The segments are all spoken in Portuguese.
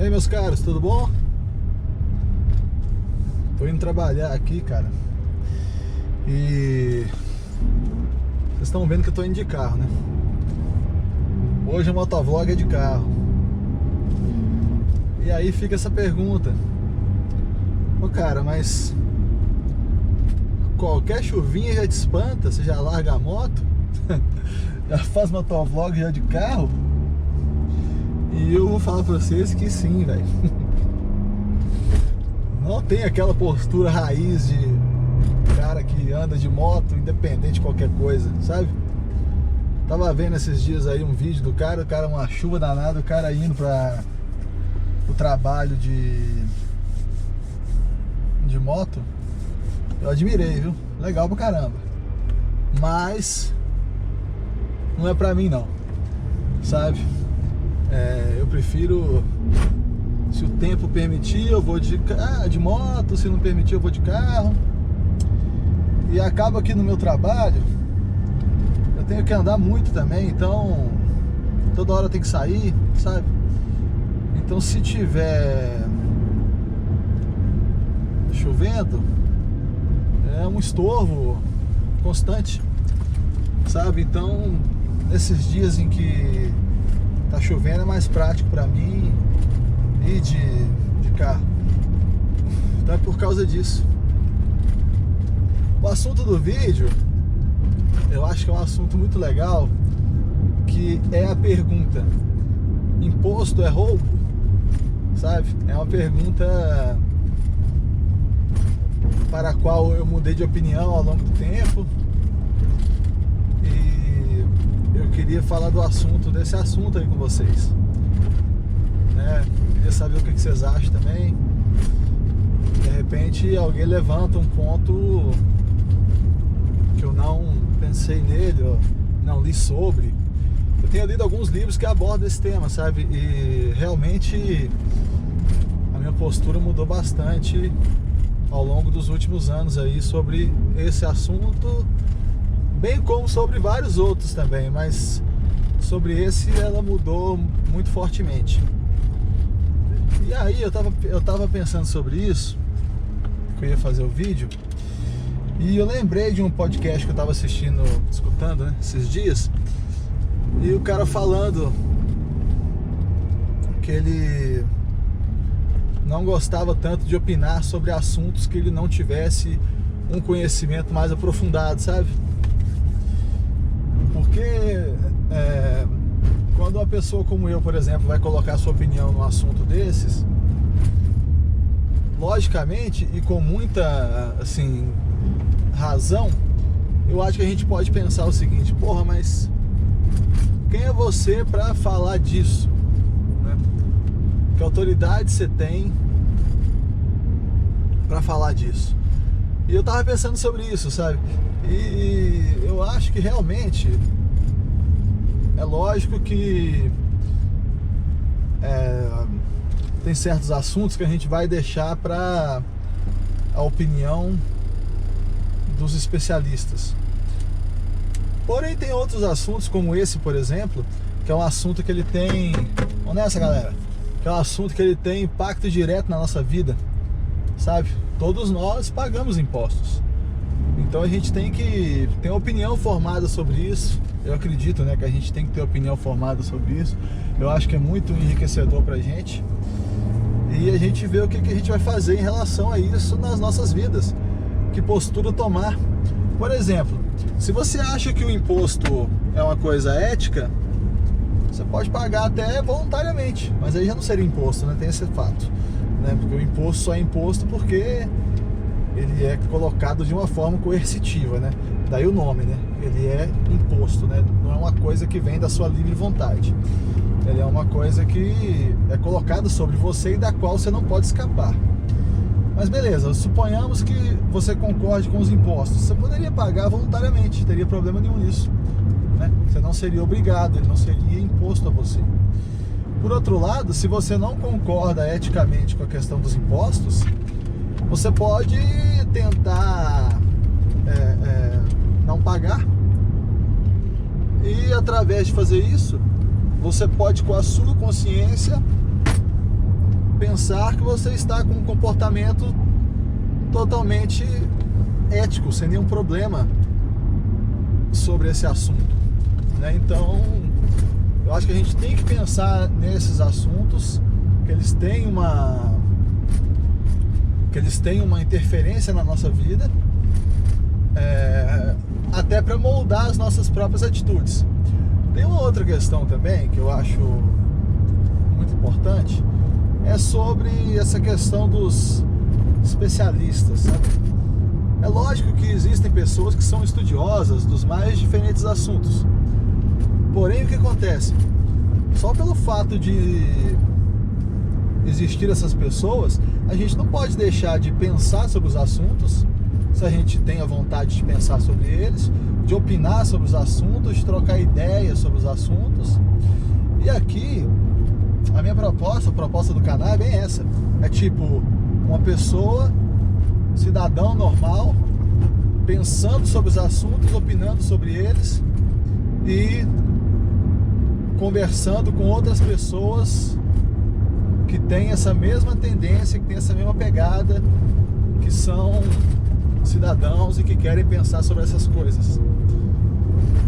E aí, meus caros, tudo bom? Tô indo trabalhar aqui, cara. E vocês estão vendo que eu tô indo de carro, né? Hoje o motovlog é de carro. E aí fica essa pergunta: ô cara, mas qualquer chuvinha já te espanta? Você já larga a moto? Já faz motovlog já de carro? E eu vou falar pra vocês que sim, velho. Não tem aquela postura raiz de cara que anda de moto, independente de qualquer coisa, sabe? Tava vendo esses dias aí um vídeo do cara, uma chuva danada, o cara indo para o trabalho de moto. Eu admirei, viu? Legal pra caramba. Mas não é pra mim não, sabe? Eu prefiro, se o tempo permitir, eu vou de moto, se não permitir, eu vou de carro. E acaba que no meu trabalho eu tenho que andar muito também, então toda hora tem que sair, sabe? Então se tiver chovendo, é um estorvo constante, sabe? Então nesses dias em que tá chovendo é mais prático pra mim ir de carro. Então é por causa disso. O assunto do vídeo, eu acho que é um assunto muito legal, que é a pergunta: imposto é roubo? Sabe? É uma pergunta para a qual eu mudei de opinião ao longo do tempo. E eu queria falar desse assunto aí com vocês, né? Queria saber o que vocês acham também. De repente alguém levanta um ponto que eu não pensei nele, ou não li sobre. Eu tenho lido alguns livros que abordam esse tema, sabe? E realmente a minha postura mudou bastante ao longo dos últimos anos aí sobre esse assunto, bem como sobre vários outros também, mas sobre esse ela mudou muito fortemente. E aí eu tava pensando sobre isso, que eu ia fazer o vídeo, e eu lembrei de um podcast que eu tava escutando, né, esses dias, e o cara falando que ele não gostava tanto de opinar sobre assuntos que ele não tivesse um conhecimento mais aprofundado, sabe? Porque quando uma pessoa como eu, por exemplo, vai colocar sua opinião num assunto desses, logicamente e com muita, assim, razão, eu acho que a gente pode pensar o seguinte: porra, mas quem é você para falar disso, né? Que autoridade você tem para falar disso? E eu tava pensando sobre isso, sabe? E eu acho que realmente é lógico que tem certos assuntos que a gente vai deixar para a opinião dos especialistas. Porém, tem outros assuntos, como esse, por exemplo, que é um assunto que ele tem... Vamos nessa, galera! Que é um assunto que ele tem impacto direto na nossa vida, sabe? Todos nós pagamos impostos. Então a gente tem que ter uma opinião formada sobre isso. Eu acredito, né, que a gente tem que ter opinião formada sobre isso. Eu acho que é muito enriquecedor pra gente. E a gente vê o que a gente vai fazer em relação a isso nas nossas vidas. Que postura tomar. Por exemplo, se você acha que o imposto é uma coisa ética, você pode pagar até voluntariamente, mas aí já não seria imposto, né? Tem esse fato, né? Porque o imposto só é imposto porque ele é colocado de uma forma coercitiva, né? Daí o nome, né? Ele é imposto, né? Não é uma coisa que vem da sua livre vontade. Ele é uma coisa que é colocada sobre você e da qual você não pode escapar. Mas beleza, suponhamos que você concorde com os impostos. Você poderia pagar voluntariamente, teria problema nenhum nisso, né? Você não seria obrigado, ele não seria imposto a você. Por outro lado, se você não concorda eticamente com a questão dos impostos, você pode tentar não pagar. E através de fazer isso, você pode, com a sua consciência, pensar que você está com um comportamento totalmente ético, sem nenhum problema sobre esse assunto, né? Então, eu acho que a gente tem que pensar nesses assuntos, que eles têm uma interferência na nossa vida, até para moldar as nossas próprias atitudes. Tem uma outra questão também que eu acho muito importante, é sobre essa questão dos especialistas, sabe? É lógico que existem pessoas que são estudiosas dos mais diferentes assuntos. Porém, o que acontece? Só pelo fato de existir essas pessoas, a gente não pode deixar de pensar sobre os assuntos, se a gente tem a vontade de pensar sobre eles, de opinar sobre os assuntos, de trocar ideias sobre os assuntos. E aqui, a minha proposta, a proposta do canal é bem essa. É tipo, uma pessoa, cidadão normal, pensando sobre os assuntos, opinando sobre eles e conversando com outras pessoas que têm essa mesma tendência, que têm essa mesma pegada, que são cidadãos e que querem pensar sobre essas coisas.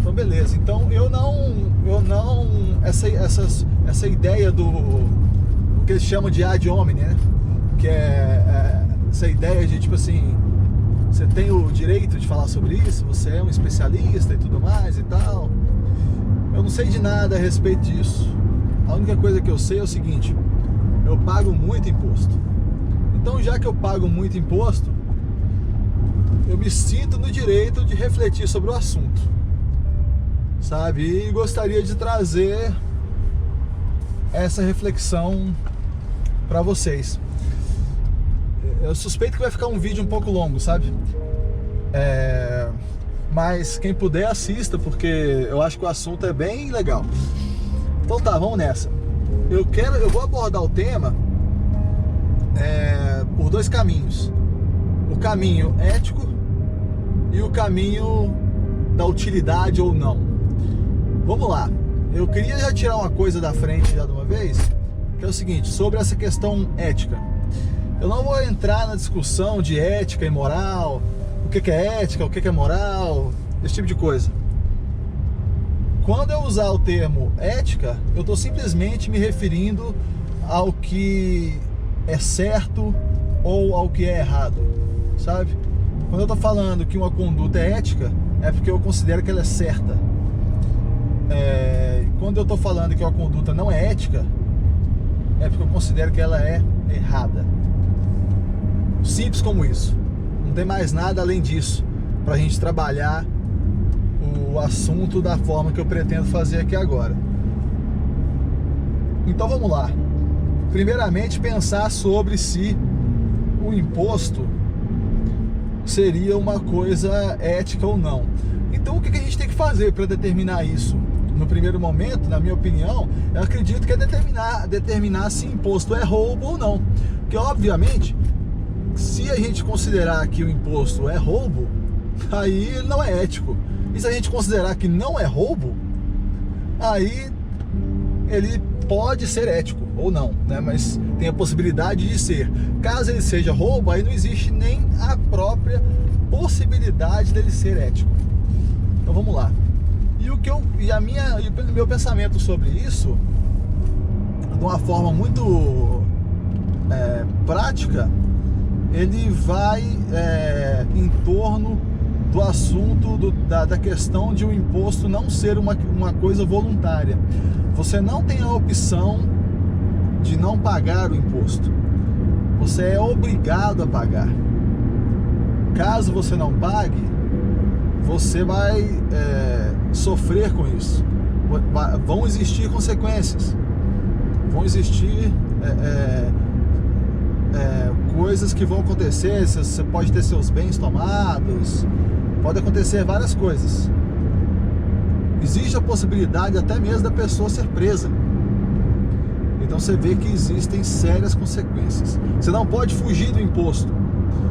Então beleza, então essa ideia do o que eles chamam de ad hominem, né? Que é essa ideia de tipo assim, você tem o direito de falar sobre isso, você é um especialista e tudo mais e tal. Eu não sei de nada a respeito disso. A única coisa que eu sei é o seguinte: eu pago muito imposto. Então, já que eu pago muito imposto, eu me sinto no direito de refletir sobre o assunto, sabe? E gostaria de trazer essa reflexão para vocês. Eu suspeito que vai ficar um vídeo um pouco longo, sabe? Mas quem puder assista, porque eu acho que o assunto é bem legal. Então tá, vamos nessa. Eu vou abordar o tema por dois caminhos: o caminho ético e o caminho da utilidade ou não. Vamos lá. Eu queria já tirar uma coisa da frente já de uma vez, que é o seguinte, sobre essa questão ética. Eu não vou entrar na discussão de ética e moral, o que é ética, o que é moral, esse tipo de coisa. Quando eu usar o termo ética, eu estou simplesmente me referindo ao que é certo ou ao que é errado, sabe? Quando eu estou falando que uma conduta é ética, é porque eu considero que ela é certa. Quando eu estou falando que uma conduta não é ética, é porque eu considero que ela é errada. Simples como isso. Não tem mais nada além disso para a gente trabalhar o assunto da forma que eu pretendo fazer aqui agora. Então vamos lá. Primeiramente, pensar sobre se o imposto seria uma coisa ética ou não. Então o que a gente tem que fazer para determinar isso? No primeiro momento, na minha opinião, eu acredito que é determinar se imposto é roubo ou não. Porque obviamente, se a gente considerar que o imposto é roubo, aí ele não é ético. E se a gente considerar que não é roubo, aí ele pode ser ético ou não, né? Mas tem a possibilidade de ser. Caso ele seja roubo, aí não existe nem a própria possibilidade dele ser ético. Então vamos lá. E o meu pensamento sobre isso, de uma forma muito prática, ele vai em torno do assunto da questão de o imposto não ser uma coisa voluntária. Você não tem a opção de não pagar o imposto. Você é obrigado a pagar. Caso você não pague, você vai sofrer com isso. Vão existir consequências. Vão existir coisas que vão acontecer. Você pode ter seus bens tomados. Pode acontecer várias coisas. Existe a possibilidade até mesmo da pessoa ser presa. Então você vê que existem sérias consequências. Você não pode fugir do imposto.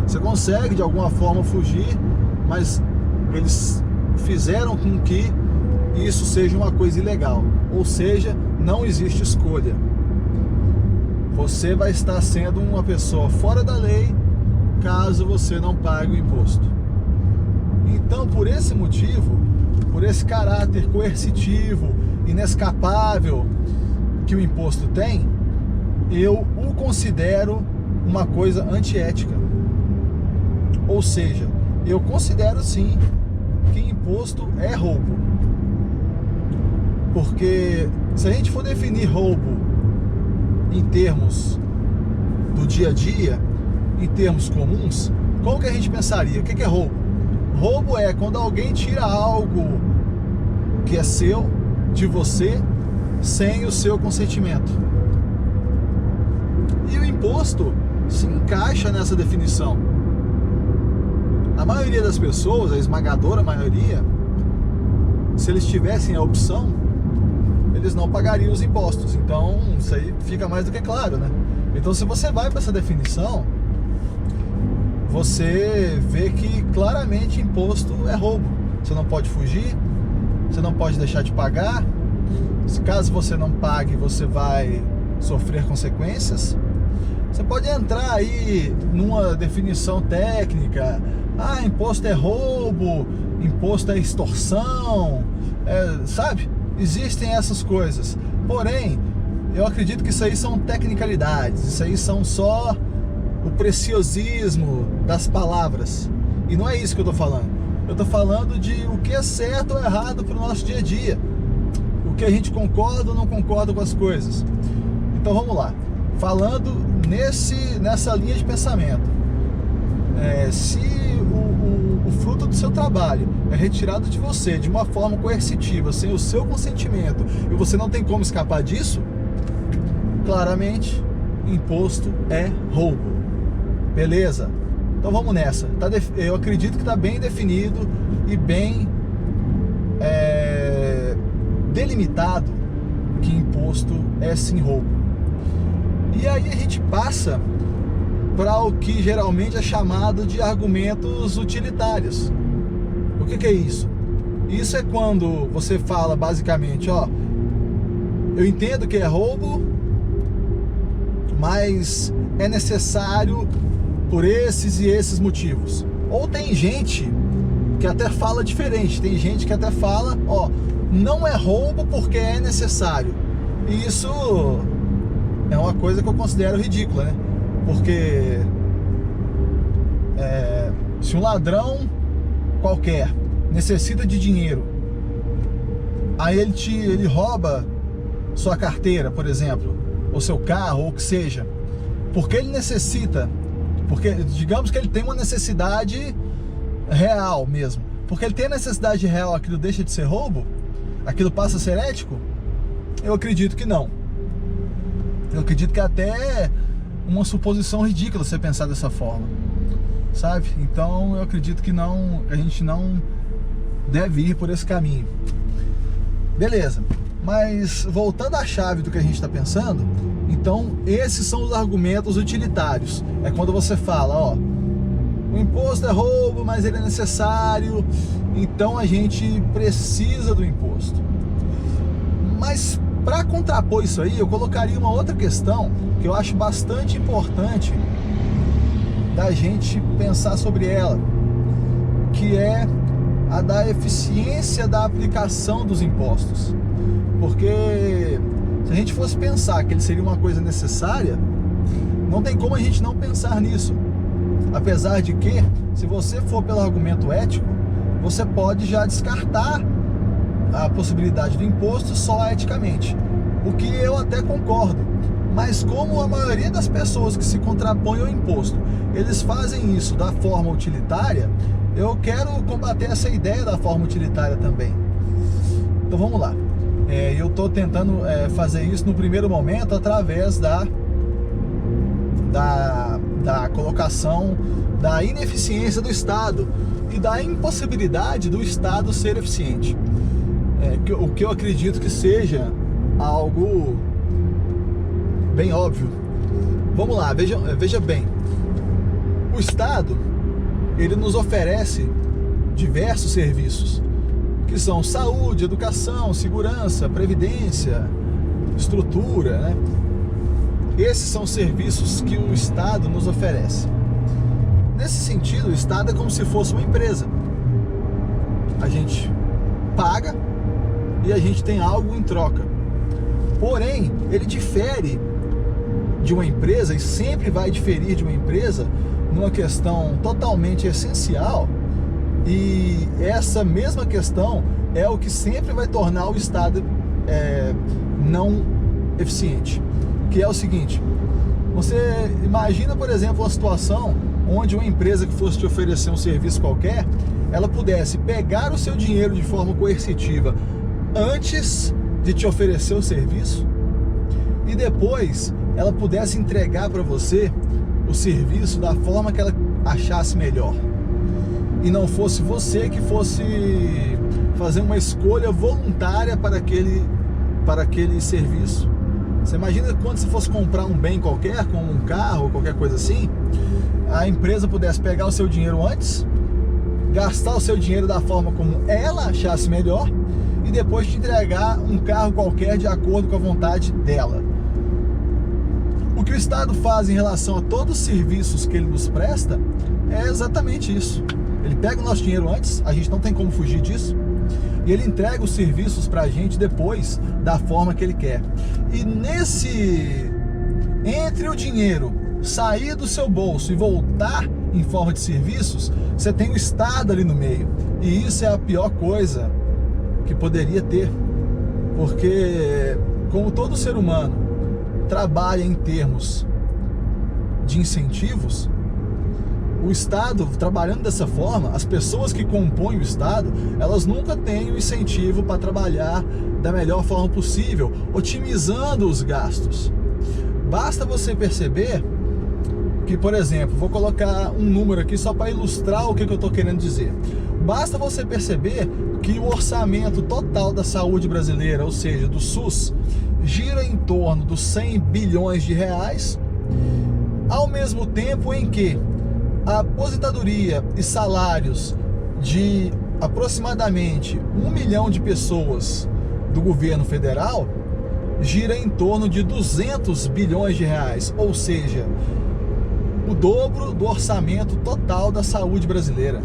Você consegue de alguma forma fugir, mas eles fizeram com que isso seja uma coisa ilegal. Ou seja, não existe escolha. você vai estar sendo uma pessoa fora da lei caso você não pague o imposto. Então, por esse motivo, por esse caráter coercitivo, inescapável que o imposto tem, eu o considero uma coisa antiética. Ou seja, eu considero sim que imposto é roubo. Porque se a gente for definir roubo em termos do dia a dia, em termos comuns, como que a gente pensaria? O que é roubo? Roubo é quando alguém tira algo que é seu, de você, sem o seu consentimento. E o imposto se encaixa nessa definição. A maioria das pessoas, a esmagadora maioria, se eles tivessem a opção, eles não pagariam os impostos. Então, isso aí fica mais do que claro, né? Então, se você vai para essa definição, você vê que claramente imposto é roubo. Você não pode fugir, você não pode deixar de pagar. Se caso você não pague, você vai sofrer consequências. Você pode entrar aí numa definição técnica. Ah, imposto é roubo, imposto é extorsão, sabe? Existem essas coisas. Porém, eu acredito que isso aí são tecnicalidades. Isso aí são só o preciosismo das palavras. E não é isso que eu tô falando. Eu tô falando de o que é certo ou errado pro nosso dia a dia. O que a gente concorda ou não concorda com as coisas. Então vamos lá. Falando nessa linha de pensamento. Se o fruto do seu trabalho é retirado de você de uma forma coercitiva, sem o seu consentimento, e você não tem como escapar disso, claramente, imposto é roubo. Beleza? Então vamos nessa. Eu acredito que está bem definido e bem delimitado que imposto é sim roubo. E aí a gente passa para o que geralmente é chamado de argumentos utilitários. O que é isso? Isso é quando você fala basicamente, ó, eu entendo que é roubo, mas é necessário por esses e esses motivos. Ou tem gente que até fala diferente, tem gente que até fala, ó, não é roubo porque é necessário. E isso é uma coisa que eu considero ridícula, né? Porque se um ladrão qualquer necessita de dinheiro, aí ele rouba sua carteira, por exemplo, ou seu carro, ou o que seja, porque ele necessita, porque digamos que ele tem uma necessidade real mesmo, porque ele tem a necessidade real, aquilo deixa de ser roubo? Aquilo passa a ser ético? Eu acredito que não. Eu acredito que até uma suposição ridícula você pensar dessa forma, sabe? Então eu acredito que não, a gente não deve ir por esse caminho. Beleza, mas voltando à chave do que a gente está pensando, então esses são os argumentos utilitários. É quando você fala, ó, o imposto é roubo, mas ele é necessário, então a gente precisa do imposto. Mas para contrapor isso aí, eu colocaria uma outra questão que eu acho bastante importante da gente pensar sobre ela, que é a da eficiência da aplicação dos impostos. Porque se a gente fosse pensar que ele seria uma coisa necessária, não tem como a gente não pensar nisso. Apesar de que, se você for pelo argumento ético, você pode já descartar a possibilidade do imposto só eticamente, o que eu até concordo. Mas como a maioria das pessoas que se contrapõem ao imposto, eles fazem isso da forma utilitária, eu quero combater essa ideia da forma utilitária também. Então vamos lá. Eu estou tentando fazer isso no primeiro momento através da colocação da ineficiência do Estado e da impossibilidade do Estado ser eficiente. O que eu acredito que seja algo bem óbvio. Vamos lá, veja bem. O Estado, ele nos oferece diversos serviços, que são saúde, educação, segurança, previdência, estrutura, né? Esses são os serviços que o Estado nos oferece. Nesse sentido, o Estado é como se fosse uma empresa. A gente paga e a gente tem algo em troca. Porém, ele difere de uma empresa e sempre vai diferir de uma empresa numa questão totalmente essencial, e essa mesma questão é o que sempre vai tornar o Estado não eficiente, que é o seguinte: você imagina, por exemplo, uma situação onde uma empresa que fosse te oferecer um serviço qualquer, ela pudesse pegar o seu dinheiro de forma coercitiva antes de te oferecer o serviço e depois ela pudesse entregar para você o serviço da forma que ela achasse melhor, e não fosse você que fosse fazer uma escolha voluntária para aquele serviço. Você imagina quando você fosse comprar um bem qualquer, como um carro ou qualquer coisa assim, a empresa pudesse pegar o seu dinheiro antes, gastar o seu dinheiro da forma como ela achasse melhor e depois te entregar um carro qualquer de acordo com a vontade dela. O que o Estado faz em relação a todos os serviços que ele nos presta é exatamente isso. Ele pega o nosso dinheiro antes, a gente não tem como fugir disso, e ele entrega os serviços para a gente depois da forma que ele quer. E entre o dinheiro sair do seu bolso e voltar em forma de serviços, você tem o Estado ali no meio. E isso é a pior coisa que poderia ter, porque como todo ser humano trabalha em termos de incentivos, o Estado, trabalhando dessa forma, as pessoas que compõem o Estado, elas nunca têm o incentivo para trabalhar da melhor forma possível, otimizando os gastos. Basta você perceber que, por exemplo, vou colocar um número aqui só para ilustrar o que eu estou querendo dizer. Basta você perceber que o orçamento total da saúde brasileira, ou seja, do SUS, gira em torno dos 100 bilhões de reais, ao mesmo tempo em que a aposentadoria e salários de aproximadamente 1 milhão de pessoas do governo federal gira em torno de 200 bilhões de reais, ou seja, o dobro do orçamento total da saúde brasileira.